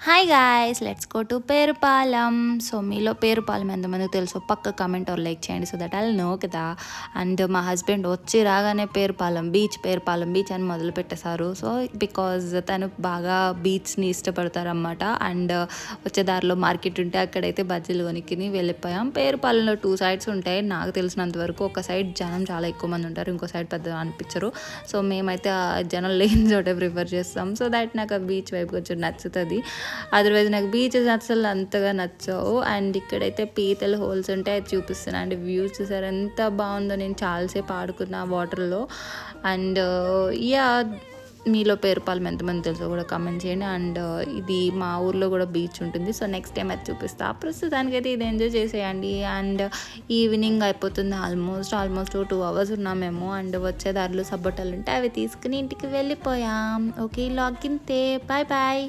Hi guys, let's go to Perupalem. So మీలో పేరుపాలెం ఎంతమందికి తెలుసో పక్క కమెంట్ ఆర్ లైక్ చేయండి, సో దట్ ఐ నో కదా. అండ్ మా హస్బెండ్ వచ్చి రాగానే పేరుపాలెం బీచ్ అని మొదలు పెట్టేశారు. సో బికాజ్ తను బాగా బీచ్ని ఇష్టపడతారన్నమాట. అండ్ వచ్చే దారిలో మార్కెట్ ఉంటే అక్కడైతే బజ్జీలు కొనిక్కిని వెళ్ళిపోయాం. పేరుపాలెంలో 2 sides ఉంటాయి నాకు తెలిసినంత వరకు. ఒక సైడ్ జనం చాలా ఎక్కువ మంది ఉంటారు, ఇంకో సైడ్ పెద్దగా అనిపించరు. సో మేమైతే ఆ జనం లేని చోటే ప్రిఫర్ చేస్తాం. సో దట్ నాకు ఆ బీచ్ వైపు కొంచెం నచ్చుతుంది. అదర్వైజ్ నాకు బీచెస్ అసలు అంతగా నచ్చవు. అండ్ ఇక్కడైతే పీతలు హోల్స్ ఉంటాయి, అది చూపిస్తున్నాను. అండ్ వ్యూస్ చూసారు ఎంత బాగుందో. నేను చాలాసేపు ఆడుకున్న వాటర్లో. అండ్ యా, మీలో పేరుపాలెం ఎంతమంది తెలుసో కూడా కమెంట్ చేయండి. అండ్ ఇది మా ఊర్లో కూడా బీచ్ ఉంటుంది. సో నెక్స్ట్ టైం అది చూపిస్తా. ప్రస్తుతానికైతే ఇది ఎంజాయ్ చేసేయండి. అండ్ ఈవినింగ్ అయిపోతుంది, ఆల్మోస్ట్ 2 hours ఉన్నాం మేము. అండ్ వచ్చే దారిలో సబ్బట్టలు ఉంటే అవి తీసుకుని ఇంటికి వెళ్ళిపోయాం. ఓకే, లాగిన్ తే బాయ్ బాయ్.